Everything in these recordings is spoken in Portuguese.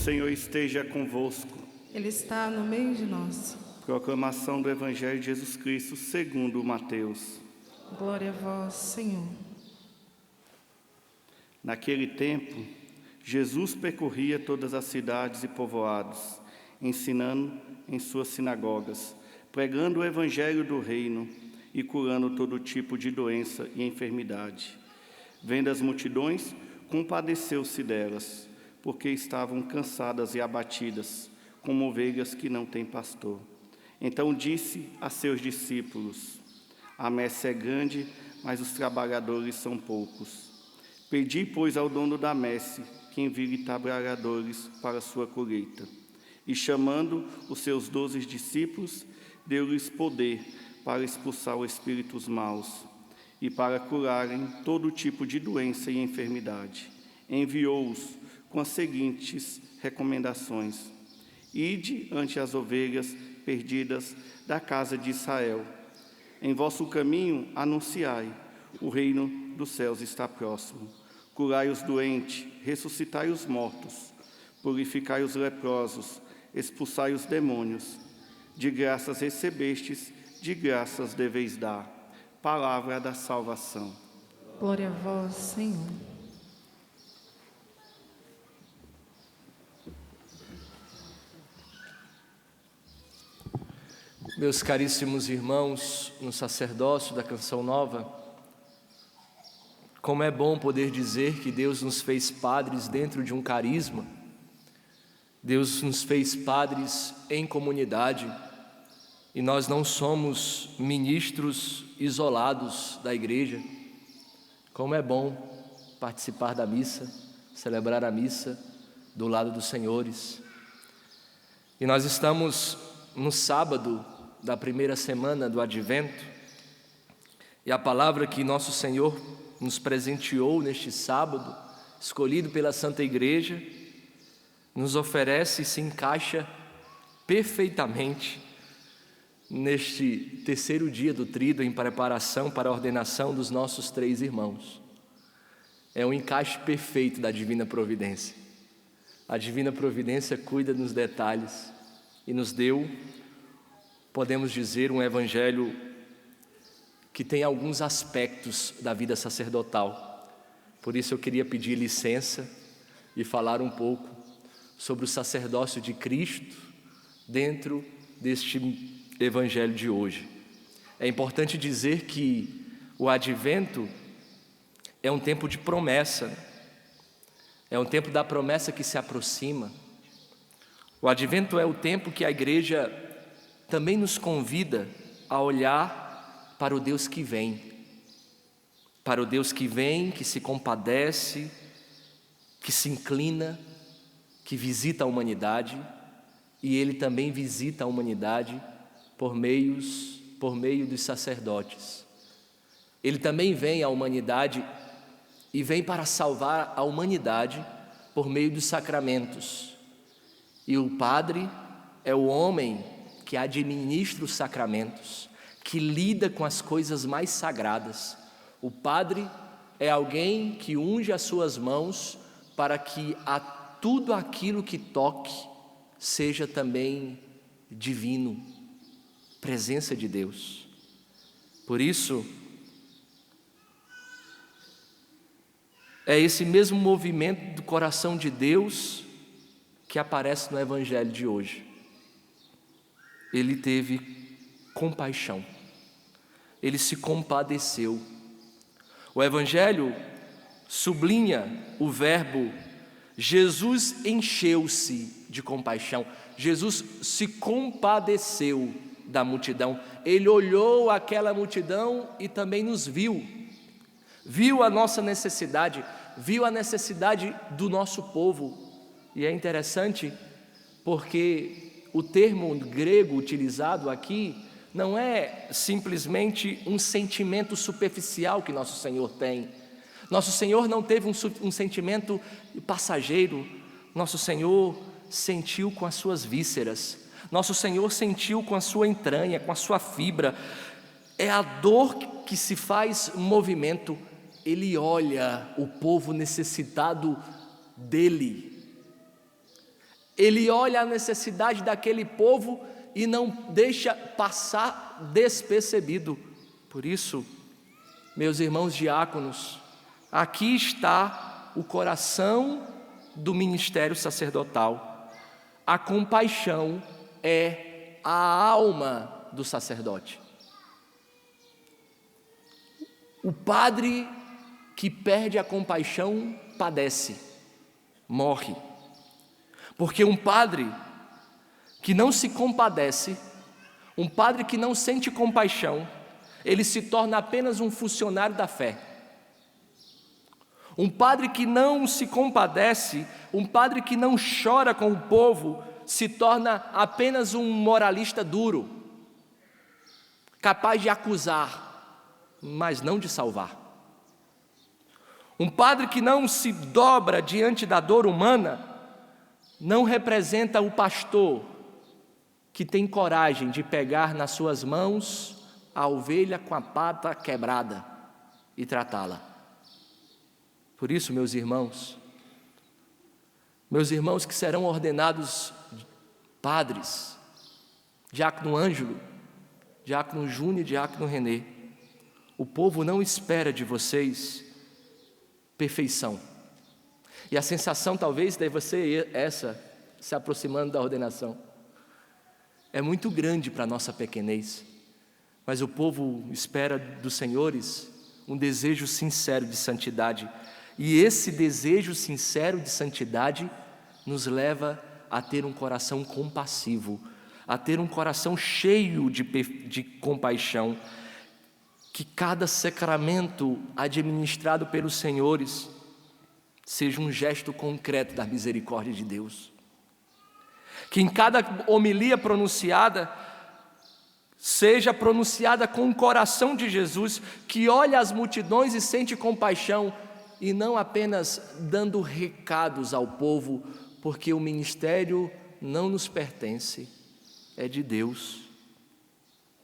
Senhor esteja convosco. Ele está no meio de nós. Proclamação do Evangelho de Jesus Cristo segundo Mateus. Glória a vós, Senhor. Naquele tempo, Jesus percorria todas as cidades e povoados, ensinando em suas sinagogas, pregando o Evangelho do reino e curando todo tipo de doença e enfermidade. Vendo as multidões, compadeceu-se delas, porque estavam cansadas e abatidas, como ovelhas que não têm pastor. Então disse a seus discípulos: a messe é grande, mas os trabalhadores são poucos. Pedi, pois, ao dono da messe que envie trabalhadores para a sua colheita. E chamando os seus 12 discípulos, deu-lhes poder para expulsar os espíritos maus e para curarem todo tipo de doença e enfermidade. Enviou-os com as seguintes recomendações: ide ante as ovelhas perdidas da casa de Israel. Em vosso caminho anunciai: o reino dos céus está próximo. Curai os doentes, ressuscitai os mortos, purificai os leprosos, expulsai os demônios. De graças recebestes, de graças deveis dar. Palavra da salvação. Glória a vós, Senhor. Meus caríssimos irmãos, no sacerdócio da Canção Nova, como é bom poder dizer que Deus nos fez padres dentro de um carisma, Deus nos fez padres em comunidade, e nós não somos ministros isolados da igreja. Como é bom participar da missa, celebrar a missa do lado dos senhores. E nós estamos no sábado da primeira semana do Advento, e a palavra que nosso Senhor nos presenteou neste sábado, escolhido pela Santa Igreja, nos oferece e se encaixa perfeitamente neste terceiro dia do Tríduo, em preparação para a ordenação dos nossos 3 irmãos. É um encaixe perfeito da Divina Providência. A Divina Providência cuida dos detalhes e nos deu, podemos dizer, um Evangelho que tem alguns aspectos da vida sacerdotal. Por isso eu queria pedir licença e falar um pouco sobre o sacerdócio de Cristo dentro deste Evangelho de hoje. É importante dizer que o Advento é um tempo de promessa, é um tempo da promessa que se aproxima. O Advento é o tempo que a Igreja também nos convida a olhar para o Deus que vem, para o Deus que vem, que se compadece, que se inclina, que visita a humanidade, e Ele também visita a humanidade por meio dos sacerdotes. Ele também vem à humanidade e vem para salvar a humanidade por meio dos sacramentos. E o padre é o homem que administra os sacramentos, que lida com as coisas mais sagradas. O padre é alguém que unge as suas mãos para que tudo aquilo que toque seja também divino, presença de Deus. Por isso, é esse mesmo movimento do coração de Deus que aparece no Evangelho de hoje. Ele teve compaixão, ele se compadeceu. O Evangelho sublinha o verbo Jesus encheu-se de compaixão. Jesus se compadeceu da multidão. Ele olhou aquela multidão e também nos viu. Viu a nossa necessidade, viu a necessidade do nosso povo. E é interessante porque o termo grego utilizado aqui não é simplesmente um sentimento superficial que nosso Senhor tem. Nosso Senhor não teve um sentimento passageiro. Nosso Senhor sentiu com as suas vísceras. Nosso Senhor sentiu com a sua entranha, com a sua fibra. É a dor que se faz movimento. Ele olha o povo necessitado dele. Ele olha a necessidade daquele povo e não deixa passar despercebido. Por isso, meus irmãos diáconos, aqui está o coração do ministério sacerdotal. A compaixão é a alma do sacerdote. O padre que perde a compaixão padece, morre. Porque um padre que não se compadece, um padre que não sente compaixão, ele se torna apenas um funcionário da fé. Um padre que não se compadece, um padre que não chora com o povo, se torna apenas um moralista duro, capaz de acusar, mas não de salvar. Um padre que não se dobra diante da dor humana, não representa o pastor que tem coragem de pegar nas suas mãos a ovelha com a pata quebrada e tratá-la. Por isso, meus irmãos que serão ordenados padres, diácono Ângelo, diácono Júnior e diácono Renê, o povo não espera de vocês perfeição. E a sensação talvez deve ser essa, se aproximando da ordenação. É muito grande para a nossa pequenez, mas o povo espera dos senhores um desejo sincero de santidade. E esse desejo sincero de santidade nos leva a ter um coração compassivo, a ter um coração cheio de compaixão. Que cada sacramento administrado pelos senhores seja um gesto concreto da misericórdia de Deus. Que em cada homilia pronunciada, seja pronunciada com o coração de Jesus, que olha as multidões e sente compaixão, e não apenas dando recados ao povo, porque o ministério não nos pertence, é de Deus.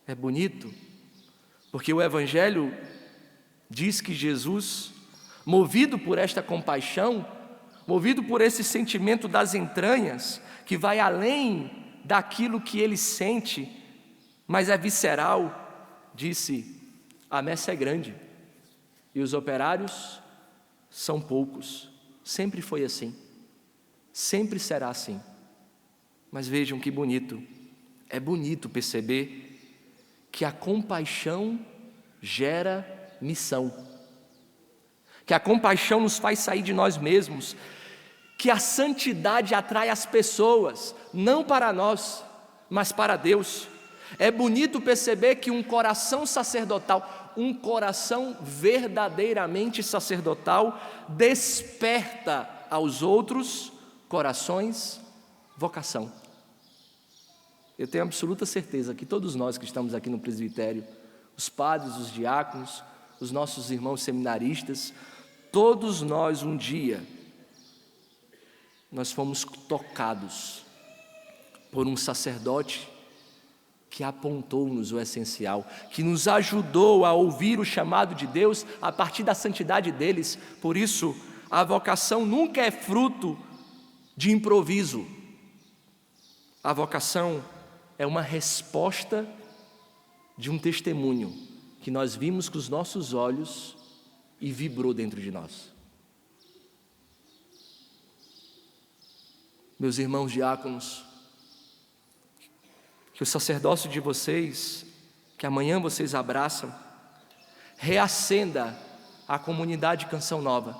É bonito, porque o Evangelho diz que Jesus, movido por esta compaixão, movido por esse sentimento das entranhas, que vai além daquilo que ele sente, mas é visceral, disse: a messe é grande e os operários são poucos. Sempre foi assim, sempre será assim. Mas vejam que bonito, é bonito perceber que a compaixão gera missão, que a compaixão nos faz sair de nós mesmos, que a santidade atrai as pessoas, não para nós, mas para Deus. É bonito perceber que um coração sacerdotal, um coração verdadeiramente sacerdotal, desperta aos outros corações vocação. Eu tenho absoluta certeza que todos nós que estamos aqui no presbitério, os padres, os diáconos, os nossos irmãos seminaristas, todos nós um dia, nós fomos tocados por um sacerdote que apontou-nos o essencial, que nos ajudou a ouvir o chamado de Deus a partir da santidade deles. Por isso, a vocação nunca é fruto de improviso. A vocação é uma resposta de um testemunho que nós vimos com os nossos olhos e vibrou dentro de nós. Meus irmãos diáconos, que o sacerdócio de vocês, que amanhã vocês abraçam, reacenda a comunidade Canção Nova.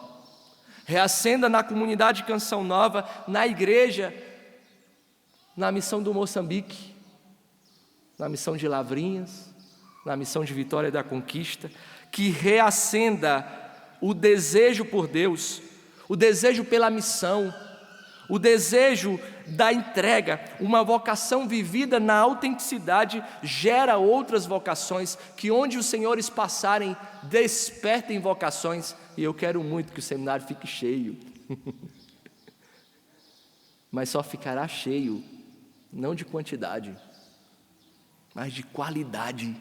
Reacenda na comunidade Canção Nova, na igreja, na missão do Moçambique, na missão de Lavrinhas, na missão de Vitória da Conquista, que reacenda o desejo por Deus, o desejo pela missão, o desejo da entrega. Uma vocação vivida na autenticidade gera outras vocações, que onde os senhores passarem, despertem vocações, e eu quero muito que o seminário fique cheio, mas só ficará cheio, não de quantidade, mas de qualidade,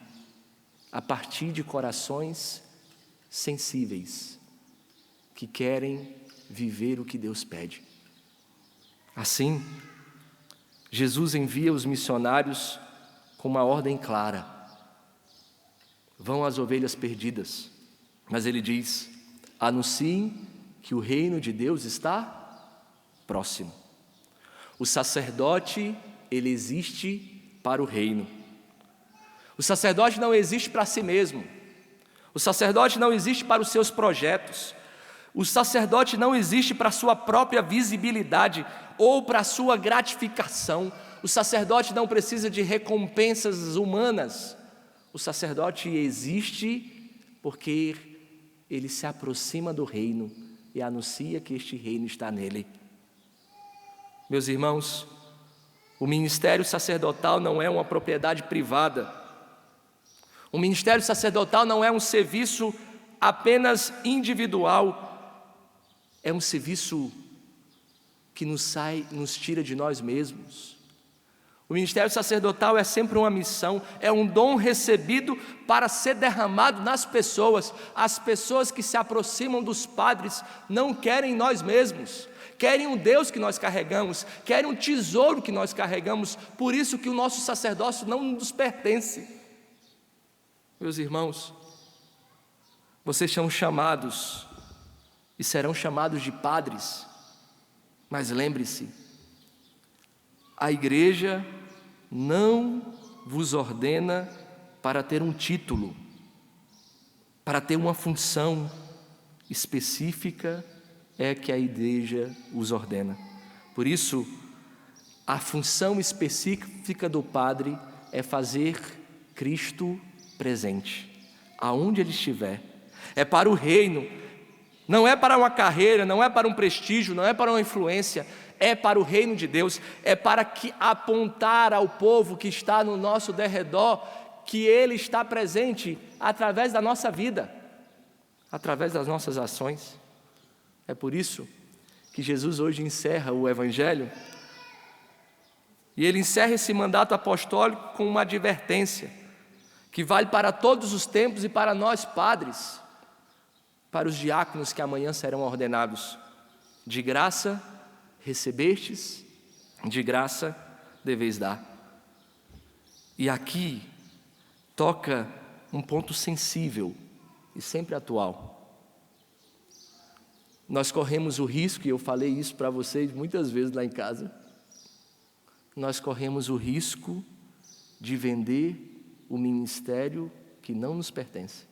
a partir de corações sensíveis, que querem viver o que Deus pede. Assim, Jesus envia os missionários com uma ordem clara: vão às ovelhas perdidas. Mas ele diz: anunciem que o reino de Deus está próximo. O sacerdote, ele existe para o reino. O sacerdote não existe para si mesmo. O sacerdote não existe para os seus projetos. O sacerdote não existe para a sua própria visibilidade ou para a sua gratificação. O sacerdote não precisa de recompensas humanas. O sacerdote existe porque ele se aproxima do reino e anuncia que este reino está nele. Meus irmãos, o ministério sacerdotal não é uma propriedade privada. O ministério sacerdotal não é um serviço apenas individual. É um serviço que nos tira de nós mesmos. O ministério sacerdotal é sempre uma missão, é um dom recebido para ser derramado nas pessoas. As pessoas que se aproximam dos padres não querem nós mesmos, querem um Deus que nós carregamos, querem um tesouro que nós carregamos. Por isso que o nosso sacerdócio não nos pertence. Meus irmãos, vocês são chamados e serão chamados de padres, mas lembre-se, a igreja não vos ordena para ter um título, para ter uma função específica, é que a igreja os ordena. Por isso, a função específica do padre é fazer Cristo presente, aonde ele estiver. É para o reino, não é para uma carreira, não é para um prestígio, não é para uma influência, é para o reino de Deus, é para que apontar ao povo que está no nosso derredor que Ele está presente através da nossa vida, através das nossas ações. É por isso que Jesus hoje encerra o Evangelho, e Ele encerra esse mandato apostólico com uma advertência, que vale para todos os tempos e para nós padres, para os diáconos que amanhã serão ordenados: de graça recebestes, de graça deveis dar. E aqui toca um ponto sensível e sempre atual. Nós corremos o risco, e eu falei isso para vocês muitas vezes lá em casa, nós corremos o risco de vender o ministério que não nos pertence.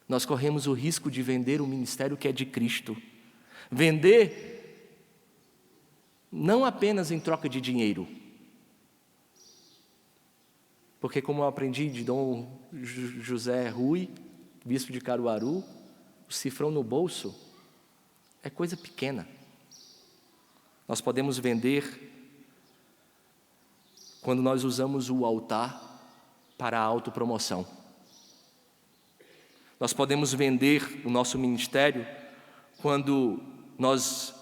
Nós corremos o risco de vender o ministério que é de Cristo. Vender não apenas em troca de dinheiro, porque, como eu aprendi de Dom José Rui, bispo de Caruaru, o cifrão no bolso é coisa pequena. Nós podemos vender quando nós usamos o altar para a autopromoção. Nós podemos vender o nosso ministério quando nós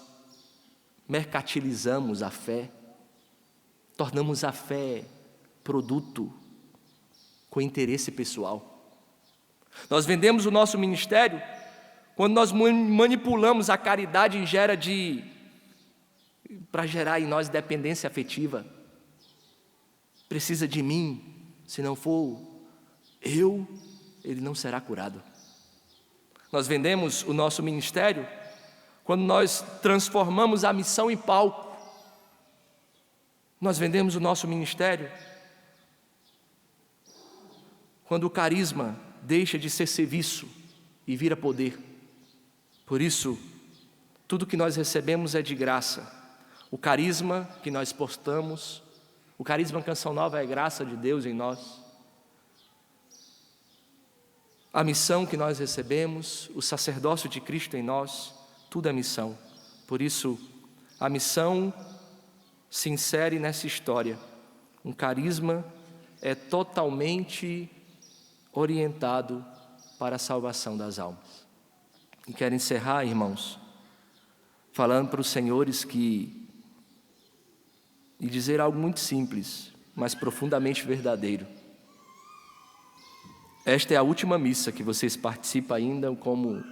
mercantilizamos a fé, tornamos a fé produto com interesse pessoal. Nós vendemos o nosso ministério quando nós manipulamos a caridade para gerar em nós dependência afetiva. Precisa de mim, se não for eu, ele não será curado. Nós vendemos o nosso ministério quando nós transformamos a missão em palco. Nós vendemos o nosso ministério quando o carisma deixa de ser serviço e vira poder. Por isso, tudo que nós recebemos é de graça. O carisma que nós postamos, o carisma Canção Nova é graça de Deus em nós. A missão que nós recebemos, o sacerdócio de Cristo em nós, tudo é missão. Por isso, a missão se insere nessa história. Um carisma é totalmente orientado para a salvação das almas. E quero encerrar, irmãos, falando para os senhores e dizer algo muito simples, mas profundamente verdadeiro. Esta é a última missa que vocês participam ainda como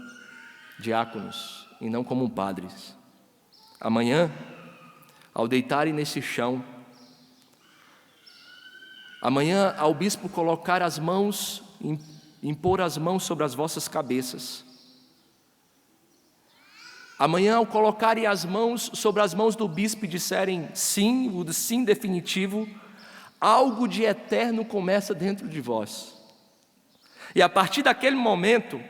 diáconos e não como padres. Amanhã, ao deitarem nesse chão, amanhã ao bispo colocar as mãos, impor as mãos sobre as vossas cabeças, amanhã ao colocarem as mãos sobre as mãos do bispo e disserem sim, o sim definitivo, algo de eterno começa dentro de vós. E a partir daquele momento,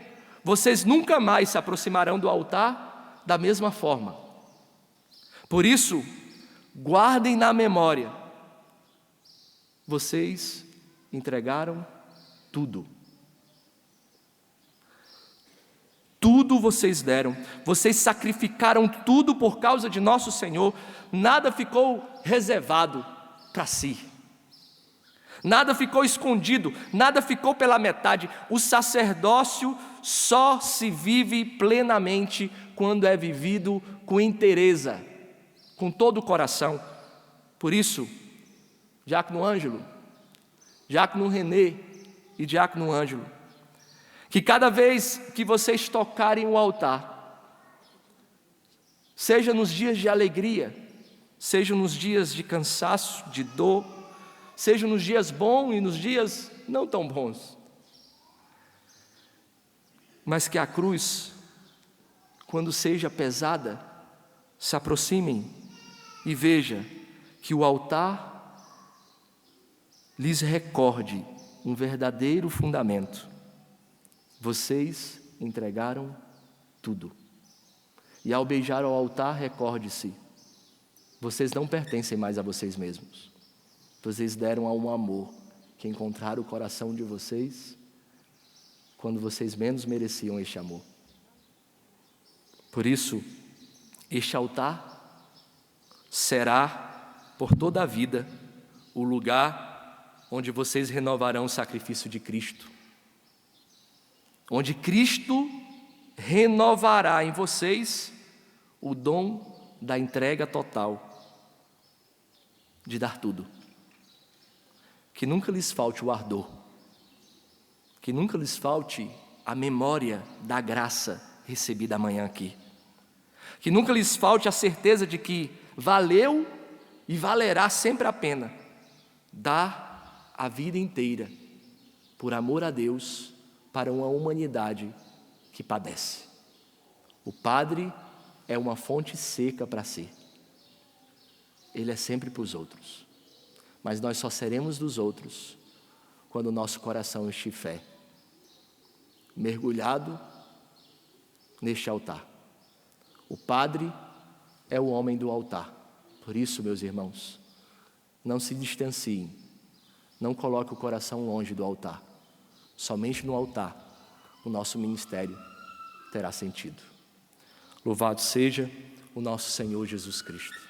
vocês nunca mais se aproximarão do altar da mesma forma. Por isso, guardem na memória, vocês entregaram tudo. Tudo vocês deram, vocês sacrificaram tudo por causa de nosso Senhor, nada ficou reservado para si. Nada ficou escondido, nada ficou pela metade. O sacerdócio só se vive plenamente quando é vivido com inteireza, com todo o coração. Por isso, Diácono Ângelo, Diácono Renê e Diácono Ângelo, que cada vez que vocês tocarem o altar, seja nos dias de alegria, seja nos dias de cansaço, de dor, seja nos dias bons e nos dias não tão bons, mas que a cruz, quando seja pesada, se aproximem e veja que o altar lhes recorde um verdadeiro fundamento. Vocês entregaram tudo. E ao beijar o altar, recorde-se, vocês não pertencem mais a vocês mesmos. Vocês deram a um amor que encontraram o coração de vocês quando vocês menos mereciam este amor. Por isso, este altar será por toda a vida o lugar onde vocês renovarão o sacrifício de Cristo, onde Cristo renovará em vocês o dom da entrega total, de dar tudo. Que nunca lhes falte o ardor, que nunca lhes falte a memória da graça recebida amanhã aqui, que nunca lhes falte a certeza de que valeu e valerá sempre a pena dar a vida inteira por amor a Deus para uma humanidade que padece. O padre é uma fonte seca para si, ele é sempre para os outros. Mas nós só seremos dos outros quando o nosso coração estiver mergulhado neste altar. O padre é o homem do altar. Por isso, meus irmãos, não se distanciem, não coloque o coração longe do altar. Somente no altar o nosso ministério terá sentido. Louvado seja o nosso Senhor Jesus Cristo.